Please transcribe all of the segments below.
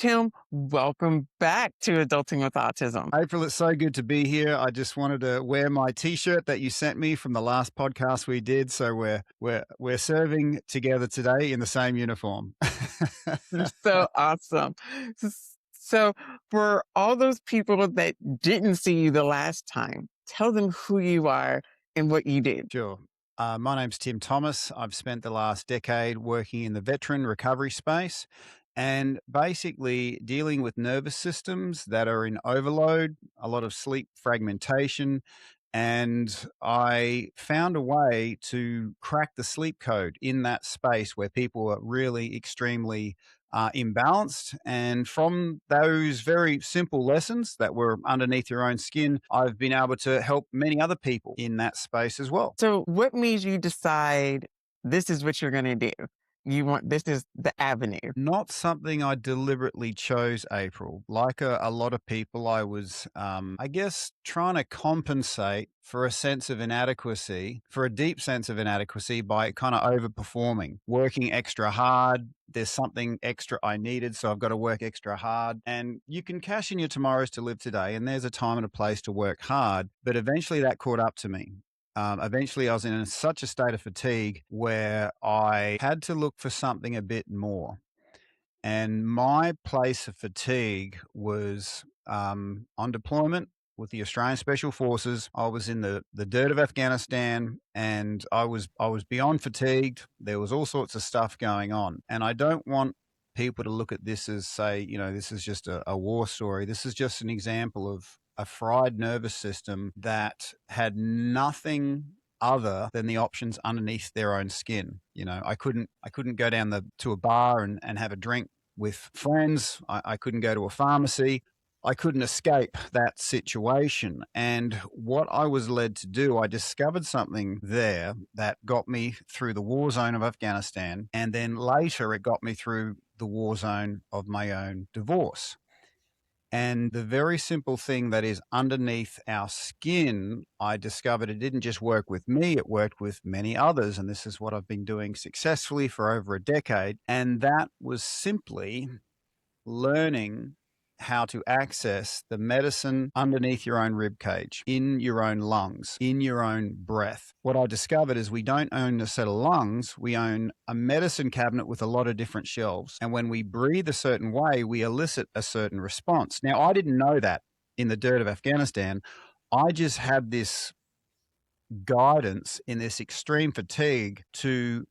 Tim, welcome back to Adulting with Autism. April, it's so good to be here. I just wanted to wear my T-shirt that you sent me from the last podcast we did. So we're serving together today in the same uniform. So awesome. So, for all those people that didn't see you the last time, tell them who you are and what you do. Sure. My name's Tim Thomas. I've spent the last decade working in the veteran recovery space and basically dealing with nervous systems that are in overload, a lot of sleep fragmentation. And I found a way to crack the sleep code in that space where people are really extremely imbalanced. And from those very simple lessons that were underneath your own skin, I've been able to help many other people in that space as well. So, what made you decide this is what you're going to do? This is the avenue. Not something I deliberately chose, April. Like a lot of people, I was, I guess, trying to compensate for a sense of inadequacy, for a deep sense of inadequacy by kind of overperforming, working extra hard. There's something extra I needed, so I've got to work extra hard. And you can cash in your tomorrows to live today, and there's a time and a place to work hard. But eventually that caught up to me. Eventually, I was in such a state of fatigue where I had to look for something a bit more. And my place of fatigue was on deployment with the Australian Special Forces. I was in the dirt of Afghanistan, and I was beyond fatigued. There was all sorts of stuff going on. And I don't want people to look at this as, say, this is just a war story. This is just an example of a fried nervous system that had nothing other than the options underneath their own skin. I couldn't go down to a bar and have a drink with friends. I couldn't go to a pharmacy. I couldn't escape that situation. And what I was led to do, I discovered something there that got me through the war zone of Afghanistan. And then later it got me through the war zone of my own divorce. And the very simple thing that is underneath our skin, I discovered it didn't just work with me, it worked with many others. And this is what I've been doing successfully for over a decade. And that was simply learning how to access the medicine underneath your own rib cage, in your own lungs, in your own breath. What I discovered is we don't own a set of lungs, we own a medicine cabinet with a lot of different shelves. And when we breathe a certain way, we elicit a certain response. Now, I didn't know that in the dirt of Afghanistan. I just had this guidance in this extreme fatigue to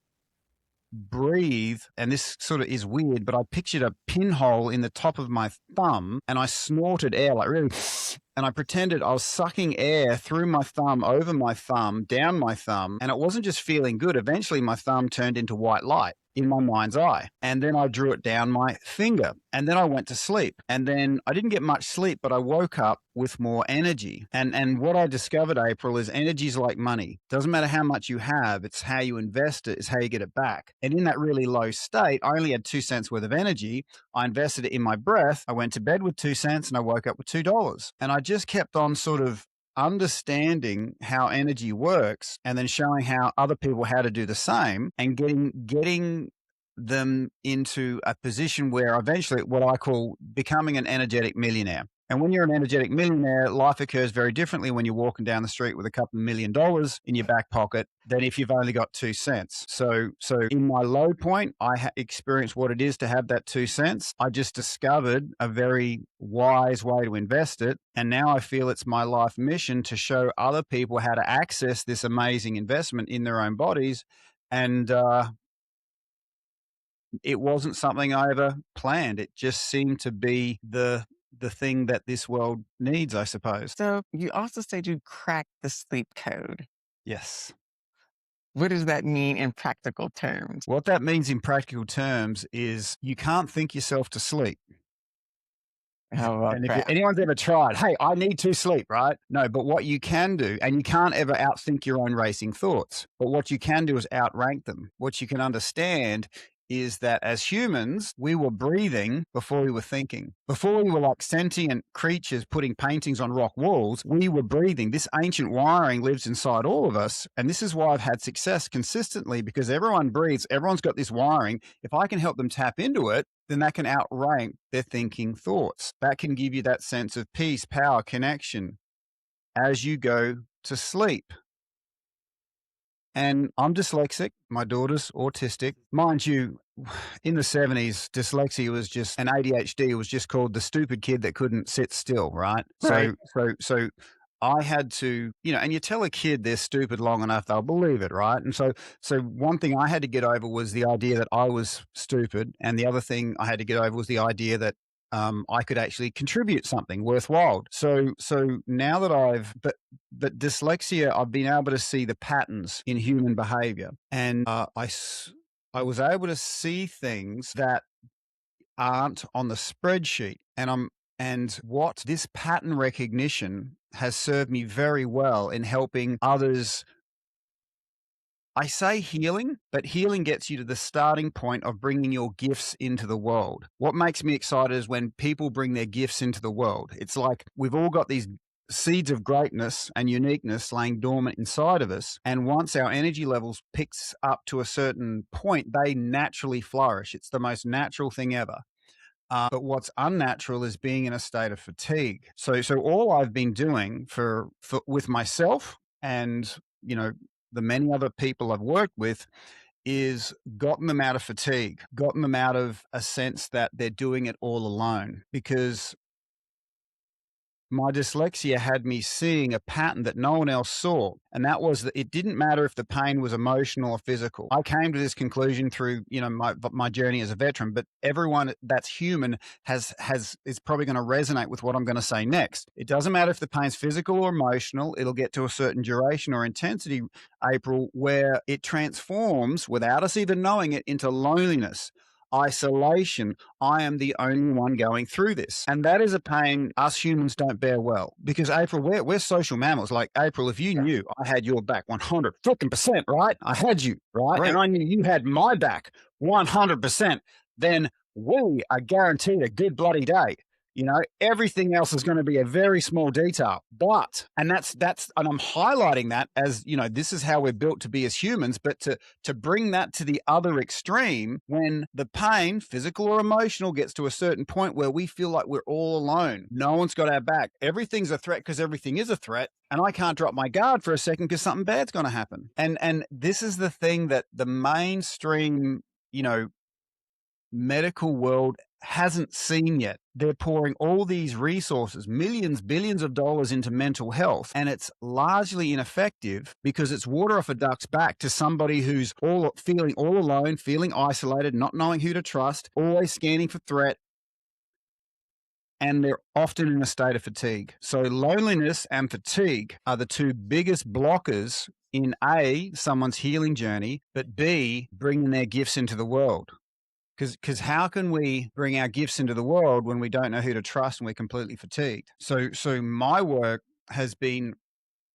breathe, and this sort of is weird, but I pictured a pinhole in the top of my thumb and I snorted air, like really, and I pretended I was sucking air through my thumb, over my thumb, down my thumb, and it wasn't just feeling good. Eventually my thumb turned into white light in my mind's eye. And then I drew it down my finger, and then I went to sleep. And then I didn't get much sleep, but I woke up with more energy. And what I discovered, April, is energy is like money. Doesn't matter how much you have, it's how you invest it, it's how you get it back. And in that really low state, I only had 2 cents worth of energy. I invested it in my breath. I went to bed with 2 cents and I woke up with $2. And I just kept on sort of understanding how energy works and then showing how other people how to do the same, and getting them into a position where eventually what I call becoming an energetic millionaire. And when you're an energetic millionaire, life occurs very differently when you're walking down the street with a couple of $1 million in your back pocket than if you've only got 2 cents. So in my low point, I experienced what it is to have that 2 cents. I just discovered a very wise way to invest it. And now I feel it's my life mission to show other people how to access this amazing investment in their own bodies. And it wasn't something I ever planned. It just seemed to be the thing that this world needs, I suppose. So, you also said you cracked the sleep code. Yes. What does that mean in practical terms? What that means in practical terms is you can't think yourself to sleep. And if anyone's ever tried, hey, I need to sleep, right? No, but what you can do, and you can't ever outthink your own racing thoughts, but what you can do is outrank them. What you can understand is that as humans, we were breathing before we were thinking. Before we were like sentient creatures putting paintings on rock walls, we were breathing. This ancient wiring lives inside all of us. And this is why I've had success consistently, because everyone breathes. Everyone's got this wiring. If I can help them tap into it, then that can outrank their thinking thoughts. That can give you that sense of peace, power, connection as you go to sleep. And I'm dyslexic. My daughter's autistic. Mind you, in the 70s, dyslexia was just, and ADHD was just called the stupid kid that couldn't sit still, right? Right. So I had to, and you tell a kid they're stupid long enough, they'll believe it, right? And so one thing I had to get over was the idea that I was stupid. And the other thing I had to get over was the idea that I could actually contribute something worthwhile. So now that but dyslexia, I've been able to see the patterns in human behavior, and I was able to see things that aren't on the spreadsheet, and what this pattern recognition has served me very well in helping others. I say healing, but healing gets you to the starting point of bringing your gifts into the world. What makes me excited is when people bring their gifts into the world. It's like we've all got these seeds of greatness and uniqueness laying dormant inside of us. And once our energy levels picks up to a certain point, they naturally flourish. It's the most natural thing ever. But what's unnatural is being in a state of fatigue. So all I've been doing for with myself and, the many other people I've worked with is gotten them out of fatigue, gotten them out of a sense that they're doing it all alone, because my dyslexia had me seeing a pattern that no one else saw. And that was that it didn't matter if the pain was emotional or physical. I came to this conclusion through, my journey as a veteran, but everyone that's human is probably going to resonate with what I'm going to say next. It doesn't matter if the pain's physical or emotional. It'll get to a certain duration or intensity, April, where it transforms without us even knowing it into loneliness, isolation. I am the only one going through this. And that is a pain us humans don't bear well, because April, we're social mammals. Like, April, if you knew I had your back 100 freaking percent, right? I had you, right? And I knew you had my back 100%, then we are guaranteed a good bloody day. Everything else is going to be a very small detail, and I'm highlighting that as, this is how we're built to be as humans, but to bring that to the other extreme, when the pain, physical or emotional, gets to a certain point where we feel like we're all alone. No one's got our back. Everything's a threat because everything is a threat. And I can't drop my guard for a second because something bad's going to happen. And this is the thing that the mainstream, medical world hasn't seen yet. They're pouring all these resources, millions, billions of dollars into mental health, and it's largely ineffective because it's water off a duck's back to somebody who's feeling all alone, feeling isolated, not knowing who to trust, always scanning for threat, and they're often in a state of fatigue. So loneliness and fatigue are the two biggest blockers in A, someone's healing journey, but B, bringing their gifts into the world. Because how can we bring our gifts into the world when we don't know who to trust and we're completely fatigued? So my work has been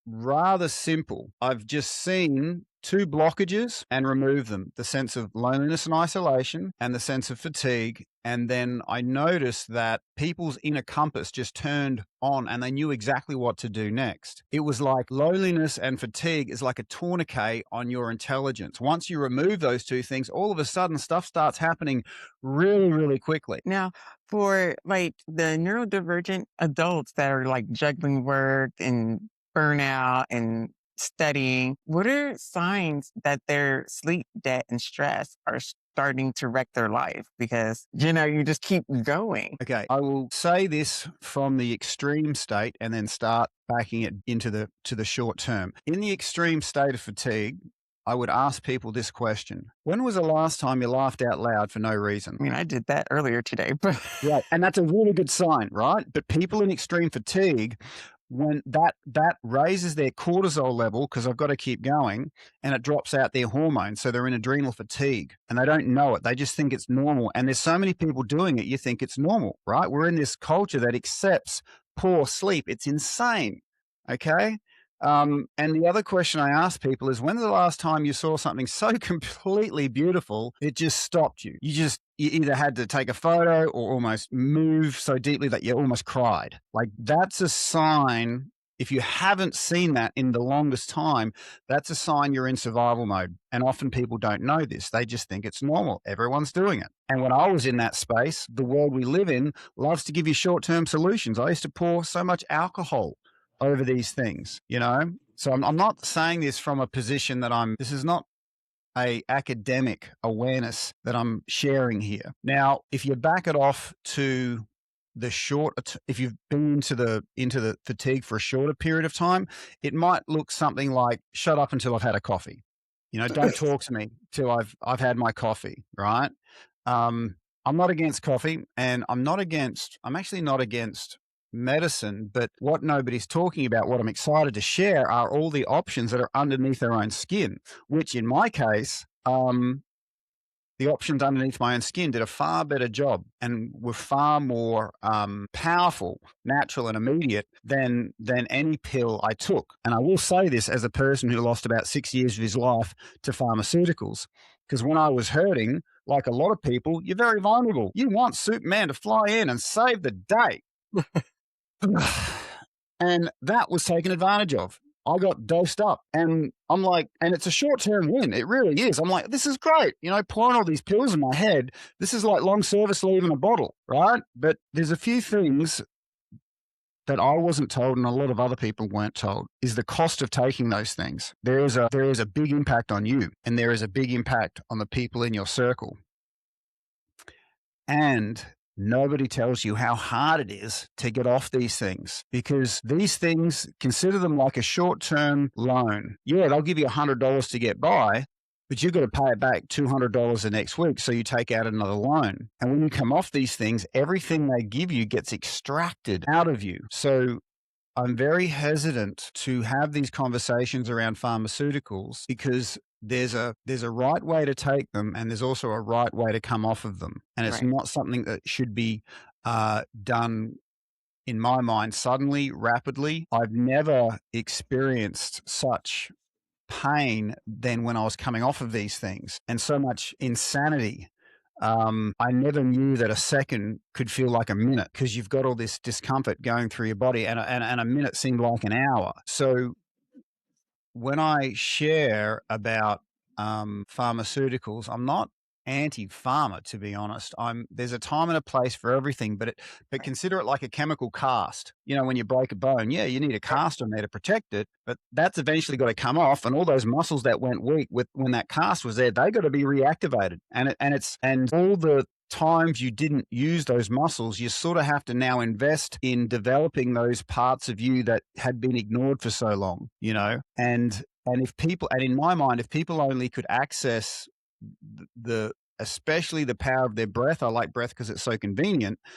rather simple. I've just seen two blockages and removed them: the sense of loneliness and isolation and the sense of fatigue. And then I noticed that people's inner compass just turned on and they knew exactly what to do next. It was like loneliness and fatigue is like a tourniquet on your intelligence. Once you remove those two things, all of a sudden stuff starts happening really, really quickly. Now, for like the neurodivergent adults that are like juggling work and burnout and studying, what are signs that their sleep debt and stress are starting to wreck their life? Because, you just keep going. Okay, I will say this from the extreme state and then start backing it into the short term. In the extreme state of fatigue, I would ask people this question: when was the last time you laughed out loud for no reason? I mean, I did that earlier today, but Right. And that's a really good sign, right? But people in extreme fatigue, when that raises their cortisol level, because I've got to keep going, and it drops out their hormones. So they're in adrenal fatigue and they don't know it. They just think it's normal. And there's so many people doing it, you think it's normal, right? We're in this culture that accepts poor sleep. It's insane. Okay. And the other question I ask people is, when the last time you saw something so completely beautiful, it just stopped you? You either had to take a photo or almost move so deeply that you almost cried. Like, that's a sign. If you haven't seen that in the longest time, that's a sign you're in survival mode. And often people don't know this. They just think it's normal. Everyone's doing it. And when I was in that space, the world we live in loves to give you short-term solutions. I used to pour so much alcohol over these things, you know? So I'm not saying this from a position that this is not a academic awareness that I'm sharing here. Now, if you back it off to if you've been into the fatigue for a shorter period of time, it might look something like, shut up until I've had a coffee. You know, don't talk to me till I've had my coffee, right? I'm not against coffee, and I'm actually not against medicine, but what nobody's talking about, what I'm excited to share, are all the options that are underneath their own skin, which in my case, the options underneath my own skin did a far better job and were far more powerful, natural, and immediate than any pill I took. And I will say this as a person who lost about 6 years of his life to pharmaceuticals, because when I was hurting, like a lot of people, you're very vulnerable. You want Superman to fly in and save the day. And that was taken advantage of. I got dosed up, and I'm like, and it's a short-term win. It really is. I'm like, this is great. You know, pouring all these pills in my head. This is like long service leave in a bottle, right? But there's a few things that I wasn't told, and a lot of other people weren't told, is the cost of taking those things. There is a big impact on you, and there is a big impact on the people in your circle. And nobody tells you how hard it is to get off these things, because these things, consider them like a short-term loan. Yeah, they'll give you $100 to get by, but you've got to pay it back $200 the next week. So you take out another loan. And when you come off these things, everything they give you gets extracted out of you. So I'm very hesitant to have these conversations around pharmaceuticals, because there's a right way to take them, and there's also a right way to come off of them. And it's Right. not something that should be done, in my mind, suddenly, rapidly. I've never experienced such pain than when I was coming off of these things, and so much insanity. I never knew that a second could feel like a minute, because you've got all this discomfort going through your body, and a minute seemed like an hour. So when I share about pharmaceuticals, I'm not anti-pharma, to be honest. There's a time and a place for everything, but Right. consider it like a chemical cast. You know, when you break a bone, yeah, you need a Right. cast on there to protect it, but that's eventually got to come off, and all those muscles that went weak when that cast was there, they got to be reactivated. And all the times you didn't use those muscles, you sort of have to now invest in developing those parts of you that had been ignored for so long, you know? And in my mind, if people only could access especially the power of their breath — I like breath because it's so convenient —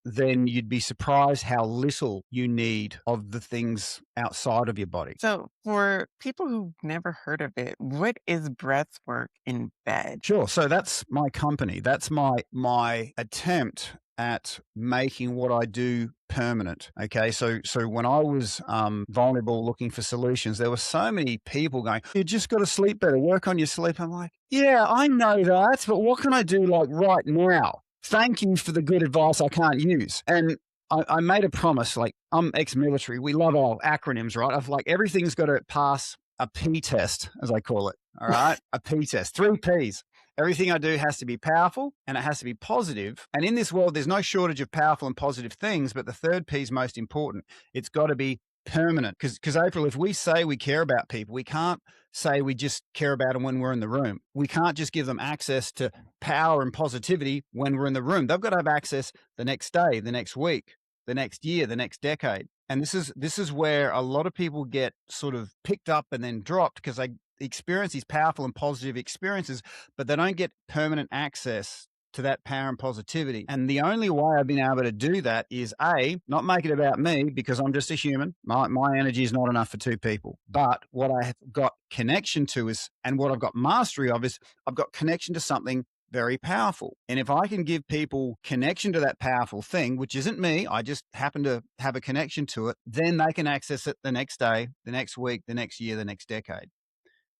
then you'd be surprised how little you need of the things outside of your body. So, for people who've never heard of it, what is breathwork in bed? Sure. So that's my company. That's my attempt at making what I do permanent. Okay. So when I was vulnerable, looking for solutions, there were so many people going, "You just got to sleep better, work on your sleep." I'm like, yeah, I know that, but what can I do like right now? Thank you for the good advice I can't use. And I made a promise. Like, I'm ex-military. We love our acronyms, right? Of like, everything's got to pass a P test, as I call it. All right. A P test, 3 Ps. Everything I do has to be powerful, and it has to be positive. And in this world, there's no shortage of powerful and positive things, but the third P is most important. It's got to be permanent. Because April, if we say we care about people, we can't say we just care about them when we're in the room. We can't just give them access to power and positivity when we're in the room. They've got to have access the next day, the next week, the next year, the next decade. And this is where a lot of people get sort of picked up and then dropped, because they experience these powerful and positive experiences, but they don't get permanent access to that power and positivity. And the only way I've been able to do that is not make it about me, because I'm just a human. My energy is not enough for 2 people. But what I have got connection to and what I've got mastery of is, I've got connection to something very powerful. And if I can give people connection to that powerful thing, which isn't me, I just happen to have a connection to it, then they can access it the next day, the next week, the next year, the next decade.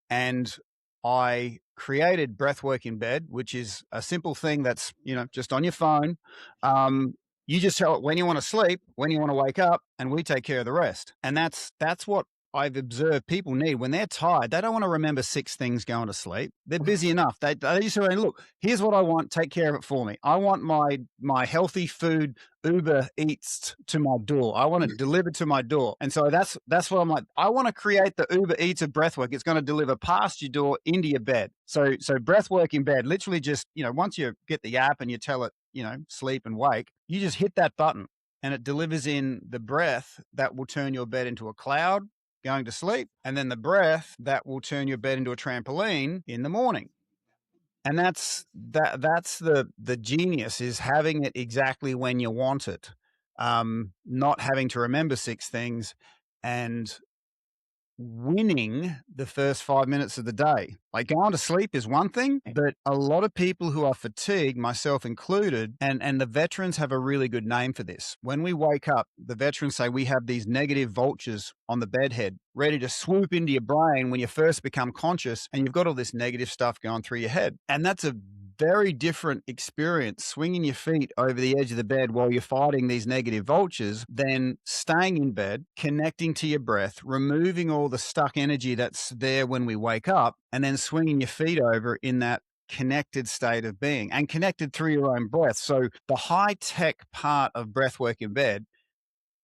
And I created Breathwork in Bed, which is a simple thing that's, just on your phone. You just tell it when you want to sleep, when you want to wake up, and we take care of the rest. And that's what I've observed people need. When they're tired, they don't want to remember 6 things going to sleep. They're busy enough. They just say, look, here's what I want. Take care of it for me. I want my healthy food Uber Eats to my door. I want it delivered to my door. And so that's what I'm like. I want to create the Uber Eats of Breathwork. It's going to deliver past your door into your bed. So Breathwork in Bed, literally just, once you get the app and you tell it, sleep and wake, you just hit that button and it delivers in the breath that will turn your bed into a cloud going to sleep, and then the breath that will turn your bed into a trampoline in the morning. And that's the genius, is having it exactly when you want it, not having to remember 6 things, and winning the first 5 minutes of the day. Like, going to sleep is one thing, but a lot of people who are fatigued, myself included, and the veterans have a really good name for this. When we wake up, the veterans say we have these negative vultures on the bedhead ready to swoop into your brain when you first become conscious and you've got all this negative stuff going through your head. And that's a very different experience, swinging your feet over the edge of the bed while you're fighting these negative vultures, than staying in bed, connecting to your breath, removing all the stuck energy that's there when we wake up, and then swinging your feet over in that connected state of being, and connected through your own breath. So the high-tech part of Breathwork in Bed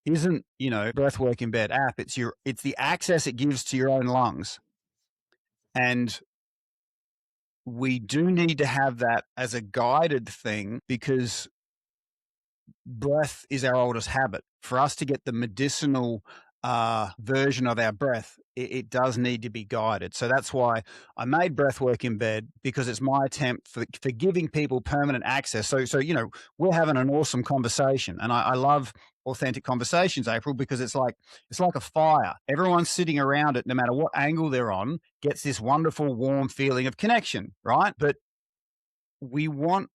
isn't, Breathwork in Bed app. It's the access it gives to your own lungs. And we do need to have that as a guided thing, because breath is our oldest habit. For us to get the medicinal version of our breath, it does need to be guided. So that's why I made Breathwork in Bed, because it's my attempt for giving people permanent access. So we're having an awesome conversation, and I love authentic conversations, April, because it's like a fire. Everyone's sitting around it, no matter what angle they're on, gets this wonderful warm feeling of connection, right? But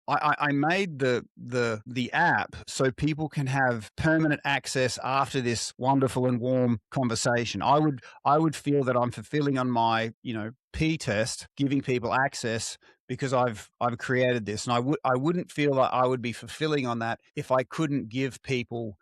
I made the app so people can have permanent access after this wonderful and warm conversation. I would feel that I'm fulfilling on my P test, giving people access, because I've created this, and I wouldn't feel like I would be fulfilling on that if I couldn't give people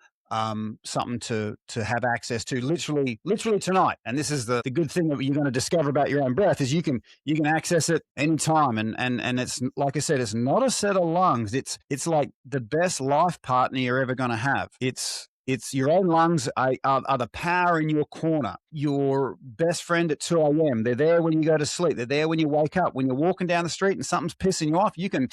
something to have access to literally tonight. And this is the good thing that you're going to discover about your own breath, is you can access it anytime. And it's, like I said, it's not a set of lungs. It's like the best life partner you're ever going to have. It's your own lungs are the power in your corner. Your best friend at 2 a.m. They're there when you go to sleep. They're there when you wake up. When you're walking down the street and something's pissing you off, you can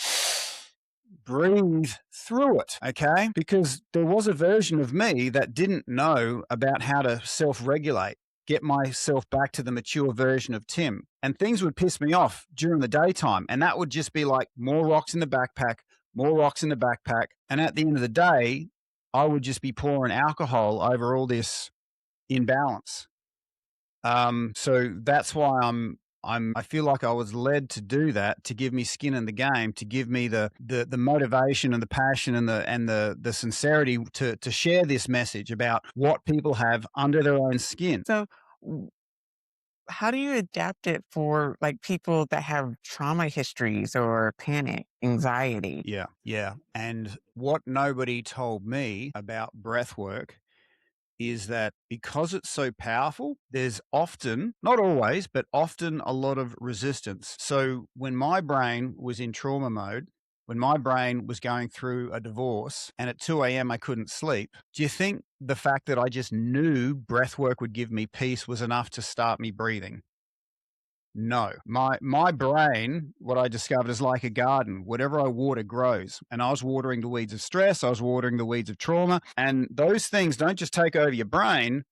breathe through it, okay? Because there was a version of me that didn't know about how to self-regulate, get myself back to the mature version of Tim. And things would piss me off during the daytime. And that would just be like more rocks in the backpack, more rocks in the backpack. And at the end of the day, I would just be pouring alcohol over all this imbalance. So that's why I feel like I was led to do that, to give me skin in the game, to give me the motivation and the passion and the sincerity to share this message about what people have under their own skin. So, how do you adapt it for like people that have trauma histories or panic, anxiety? Yeah. And what nobody told me about breath work is that because it's so powerful, there's often, not always, but often a lot of resistance. So when my brain was in trauma mode, when my brain was going through a divorce and at 2 a.m. I couldn't sleep, do you think the fact that I just knew breath work would give me peace was enough to start me breathing? No, my brain, what I discovered, is like a garden. Whatever I water grows. And I was watering the weeds of stress. I was watering the weeds of trauma. And those things don't just take over your brain.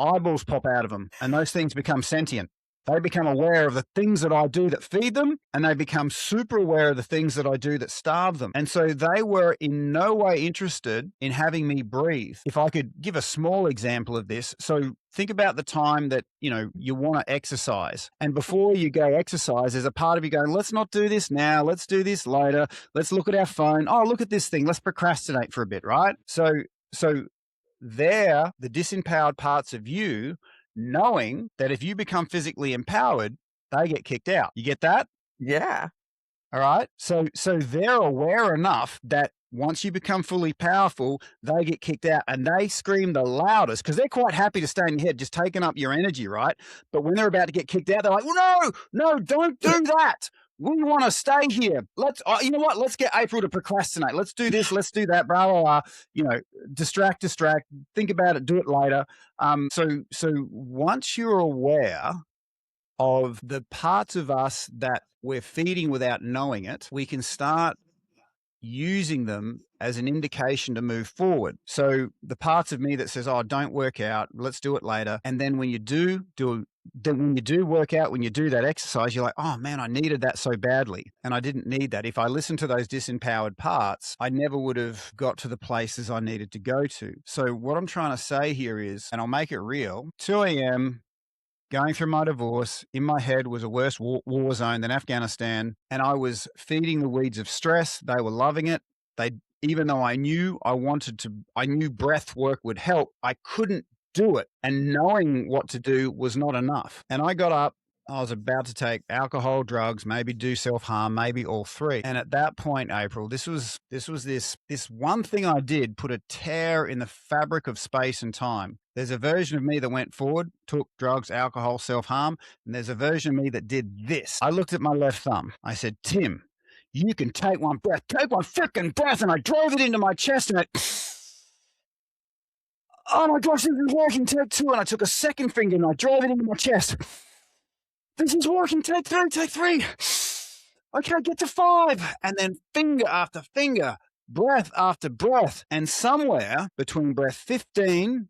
Eyeballs pop out of them. And those things become sentient. They become aware of the things that I do that feed them, and they become super aware of the things that I do that starve them. And so they were in no way interested in having me breathe. If I could give a small example of this. So think about the time that, you want to exercise. And before you go exercise, there's a part of you going, let's not do this now. Let's do this later. Let's look at our phone. Oh, look at this thing. Let's procrastinate for a bit, right? So they're the disempowered parts of you, knowing that if you become physically empowered, they get kicked out. You get that? Yeah. All right. So they're aware enough that once you become fully powerful, they get kicked out and they scream the loudest because they're quite happy to stay in your head, just taking up your energy, right? But when they're about to get kicked out, they're like, well, no, don't do that. We want to stay here. You know what? Let's get April to procrastinate. Let's do this. Let's do that. Blah, blah, blah. Distract. Think about it. Do it later. So once you're aware of the parts of us that we're feeding without knowing it, we can start using them as an indication to move forward. So the parts of me that says, oh, don't work out, let's do it later. And then when you do work out, when you do that exercise, you're like, oh man, I needed that so badly. And I didn't need that. If I listened to those disempowered parts, I never would have got to the places I needed to go to. So what I'm trying to say here is, and I'll make it real, 2 a.m., going through my divorce, in my head was a worse war zone than Afghanistan. And I was feeding the weeds of stress. They were loving it. Even though I knew breath work would help, I couldn't do it. And knowing what to do was not enough. And I got up. I was about to take alcohol, drugs, maybe do self-harm, maybe all three. And at that point, April, this one thing I did put a tear in the fabric of space and time. There's a version of me that went forward, took drugs, alcohol, self-harm, and there's a version of me that did this. I looked at my left thumb. I said, Tim, you can take one freaking breath. And I drove it into my chest and oh my gosh, this is working, take 2. And I took a second finger and I drove it into my chest. This is working, take 3. Okay, get to 5. And then finger after finger, breath after breath. And somewhere between breath 15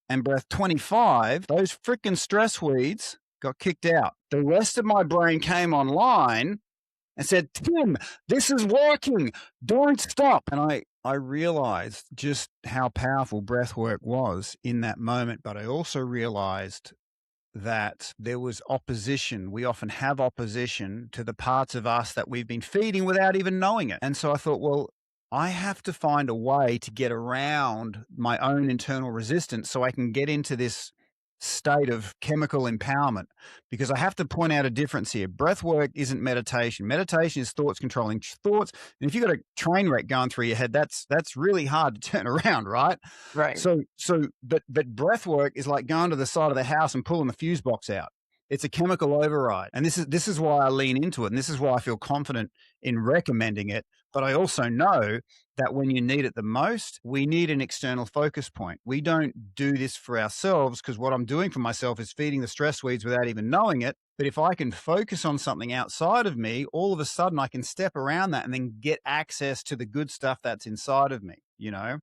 and breath 25, those freaking stress weeds got kicked out. The rest of my brain came online and said, Tim, this is working. Don't stop. And I realized just how powerful breath work was in that moment. But I also realized that there was opposition. We often have opposition to the parts of us that we've been feeding without even knowing it. And so I thought, well, I have to find a way to get around my own internal resistance so I can get into this state of chemical empowerment, because I have to point out a difference here. Breath work isn't meditation. Meditation is thoughts controlling thoughts. And if you've got a train wreck going through your head, that's really hard to turn around, right? Right. But breath work is like going to the side of the house and pulling the fuse box out. It's a chemical override. And this is why I lean into it. And this is why I feel confident in recommending it. But I also know that when you need it the most, we need an external focus point. We don't do this for ourselves, because what I'm doing for myself is feeding the stress weeds without even knowing it. But if I can focus on something outside of me, all of a sudden I can step around that and then get access to the good stuff that's inside of me,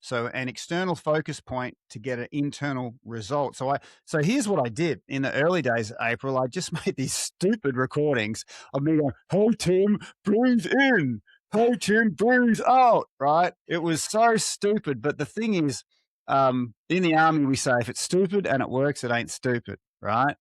So an external focus point to get an internal result. So here's what I did in the early days, April. I just made these stupid recordings of me going, "Hey Tim, breathe in. Hey Tim, breathe out." Right? It was so stupid. But the thing is, in the army, we say if it's stupid and it works, it ain't stupid. Right?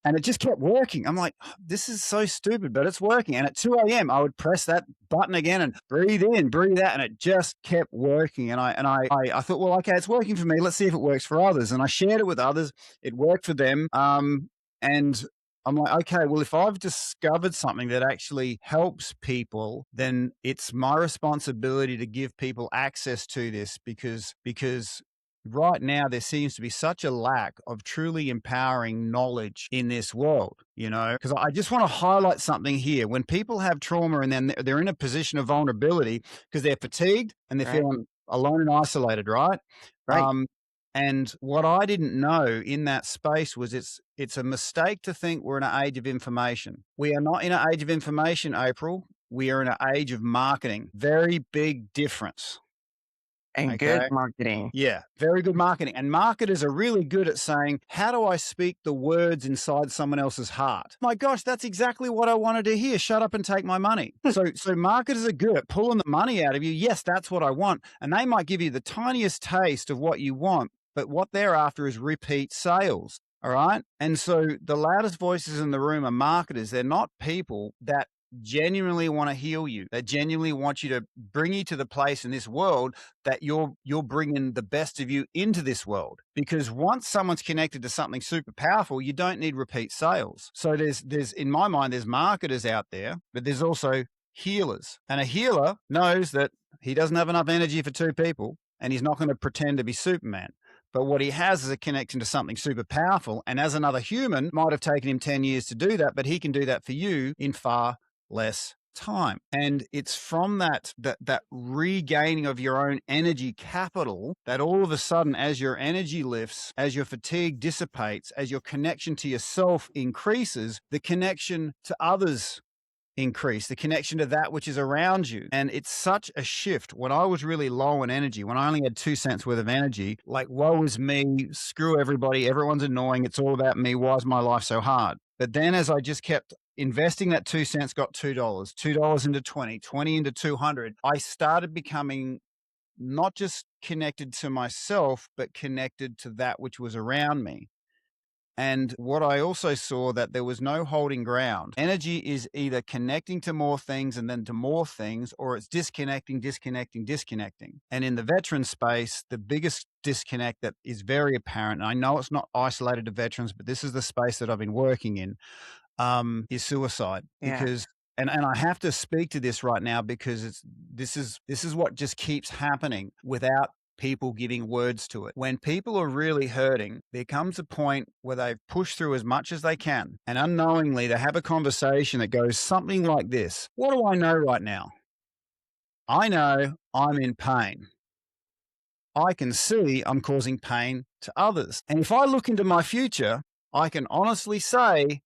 And it just kept working. I'm like, this is so stupid, but it's working. And at 2 a.m., I would press that button again and breathe in, breathe out, and it just kept working. And I thought, well, okay, it's working for me. Let's see if it works for others. And I shared it with others. It worked for them. And I'm like, okay, well, if I've discovered something that actually helps people, then it's my responsibility to give people access to this, because right now there seems to be such a lack of truly empowering knowledge in this world, because I just want to highlight something here. When people have trauma and then they're in a position of vulnerability because they're fatigued and they're Right. feeling alone and isolated, right? Right. And what I didn't know in that space was it's a mistake to think we're in an age of information. We are not in an age of information, April. We are in an age of marketing. Very big difference. And good Okay. marketing. Yeah, very good marketing. And marketers are really good at saying, how do I speak the words inside someone else's heart? My gosh, that's exactly what I wanted to hear. Shut up and take my money. So marketers are good at pulling the money out of you. Yes, that's what I want. And they might give you the tiniest taste of what you want, but what they're after is repeat sales. All right. And so the loudest voices in the room are marketers. They're not people that genuinely want to heal you. They genuinely want you to bring you to the place in this world that you're bringing the best of you into this world. Because once someone's connected to something super powerful, you don't need repeat sales. So there's in my mind, there's marketers out there, but there's also healers. And a healer knows that he doesn't have enough energy for two people, and he's not going to pretend to be Superman. But what he has is a connection to something super powerful. And as another human, might have taken him 10 years to do that, but he can do that for you in far less time. And it's from that regaining of your own energy capital that all of a sudden, as your energy lifts, as your fatigue dissipates, as your connection to yourself increases, the connection to others increase, the connection to that which is around you. And it's such a shift. When I was really low in energy, when I only had 2 cents worth of energy, like, woe is me, screw everybody, everyone's annoying, it's all about me, why is my life so hard? But then as I just kept investing, that 2 cents got $2 into 20, 20 into 200, I started becoming not just connected to myself, but connected to that which was around me. And what I also saw, that there was no holding ground. Energy is either connecting to more things and then to more things, or it's disconnecting, disconnecting, disconnecting. And in the veteran space, the biggest disconnect that is very apparent, and I know it's not isolated to veterans, but this is the space that I've been working in, is suicide. Yeah. Because and I have to speak to this right now because this is what just keeps happening without people giving words to it. When people are really hurting, there comes a point where they've pushed through as much as they can, and unknowingly they have a conversation that goes something like this: what do I know right now? I know I'm in pain. I can see I'm causing pain to others. And if I look into my future, I can honestly say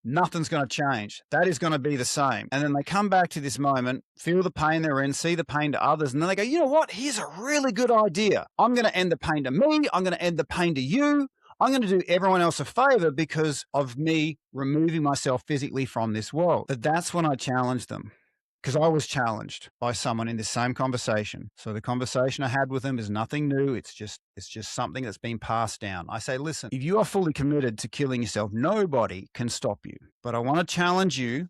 nothing's going to change. That is going to be the same. And then they come back to this moment, feel the pain they're in, see the pain to others, and then they go, you know what? Here's a really good idea. I'm going to end the pain to me. I'm going to end the pain to you. I'm going to do everyone else a favor because of me removing myself physically from this world. But that's when I challenge them, because I was challenged by someone in this same conversation. So the conversation I had with them is nothing new. It's just something that's been passed down. I say, listen, if you are fully committed to killing yourself, nobody can stop you. But I want to challenge you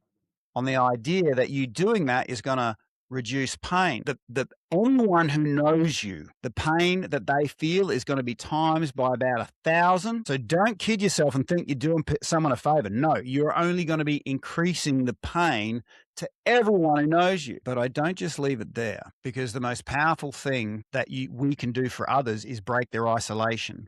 on the idea that you doing that is going to reduce pain. The anyone who knows you, the pain that they feel is going to be times by about 1,000. So don't kid yourself and think you're doing someone a favor. No, you're only going to be increasing the pain to everyone who knows you. But I don't just leave it there, because the most powerful thing that we can do for others is break their isolation.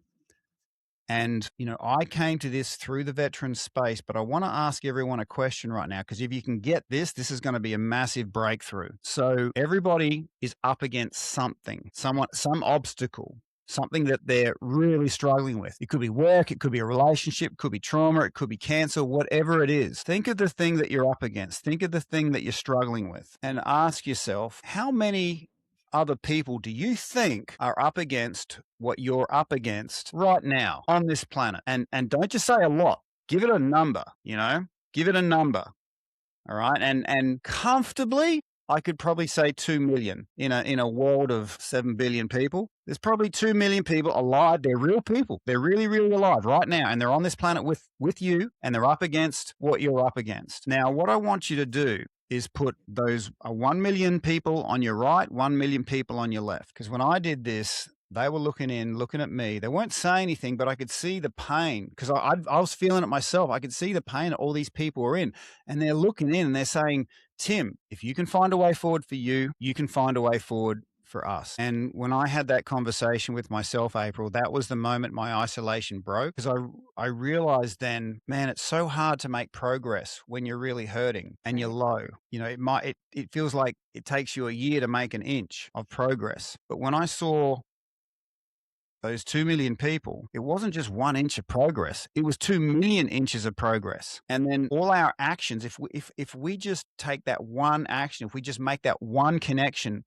And, I came to this through the veteran space, but I want to ask everyone a question right now, because if you can get this is going to be a massive breakthrough. So everybody is up against something, some obstacle, something that they're really struggling with. It could be work, it could be a relationship, it could be trauma, it could be cancer, whatever it is. Think of the thing that you're up against. Think of the thing that you're struggling with, and ask yourself, how many other people do you think are up against what you're up against right now on this planet? And don't just say a lot. Give it a number, Give it a number. All right. And comfortably, I could probably say 2 million in a world of 7 billion people. There's probably 2 million people alive. They're real people. They're really, really alive right now. And they're on this planet with you, and they're up against what you're up against. Now, what I want you to do is put those 1 million people on your right, 1 million people on your left. Because when I did this, they were looking at me. They weren't saying anything, but I could see the pain, because I was feeling it myself. I could see the pain that all these people were in, and they're looking in and they're saying, Tim, if you can find a way forward for you, you can find a way forward for us. And when I had that conversation with myself, April, that was the moment my isolation broke, because I realized then, man, it's so hard to make progress when you're really hurting and you're low. It feels like it takes you a year to make an inch of progress. But when I saw those 2 million people, it wasn't just 1 inch of progress. It was 2 million inches of progress. And then all our actions, if we just take that one action, if we just make that one connection,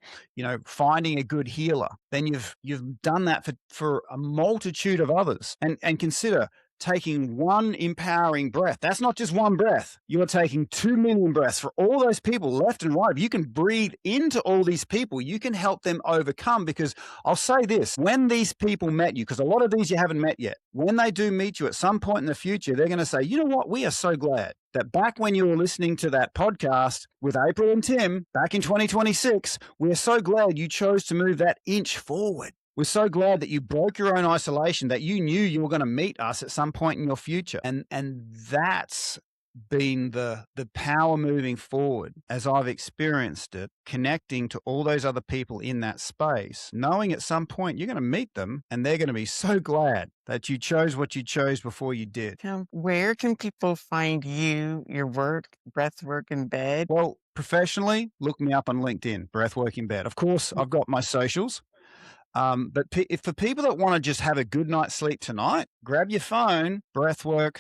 finding a good healer, then you've done that for a multitude of others. And consider taking one empowering breath. That's not just one breath. You're taking 2 million breaths for all those people left and right. If you can breathe into all these people, you can help them overcome. Because I'll say this, when these people met you, because a lot of these you haven't met yet, when they do meet you at some point in the future, they're going to say, you know what, we are so glad that back when you were listening to that podcast with April and Tim back in 2026, we're so glad you chose to move that inch forward. We're so glad that you broke your own isolation, that you knew you were going to meet us at some point in your future. And that's been the power moving forward as I've experienced it, connecting to all those other people in that space, knowing at some point you're going to meet them and they're going to be so glad that you chose what you chose before you did. Tim, where can people find you, your work, Breathwork in Bed? Well, professionally, look me up on LinkedIn, Breathwork in Bed. Of course, I've got my socials. But if for people that want to just have a good night's sleep tonight, grab your phone, Breathwork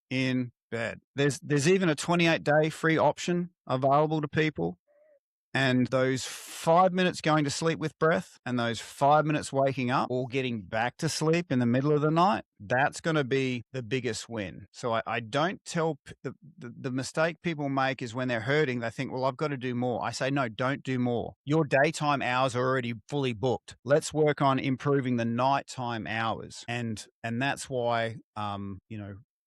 in Bed. There's even a 28-day free option available to people. And those 5 minutes going to sleep with breath and those 5 minutes waking up or getting back to sleep in the middle of the night, that's going to be the biggest win. So I don't tell the mistake people make is when they're hurting, they think, well, I've got to do more. I say, no, don't do more. Your daytime hours are already fully booked. Let's work on improving the nighttime hours. And that's why,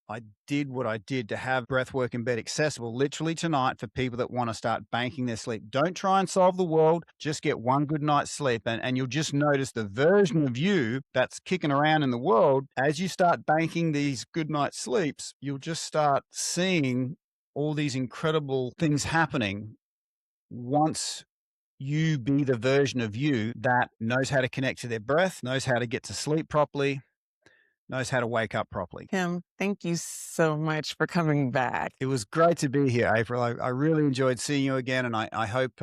I did what I did to have Breathwork in Bed accessible literally tonight for people that want to start banking their sleep. Don't try and solve the world. Just get one good night's sleep and you'll just notice the version of you that's kicking around in the world. As you start banking these good night sleeps, you'll just start seeing all these incredible things happening once you be the version of you that knows how to connect to their breath, knows how to get to sleep properly, knows how to wake up properly. Tim, thank you so much for coming back. It was great to be here, April. I really enjoyed seeing you again, and I hope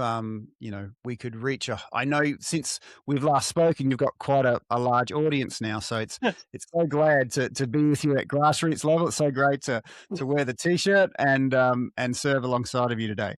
we could reach I know since we've last spoken, you've got quite a large audience now, so it's so glad to be with you at grassroots level. It's so great to wear the t-shirt and serve alongside of you today.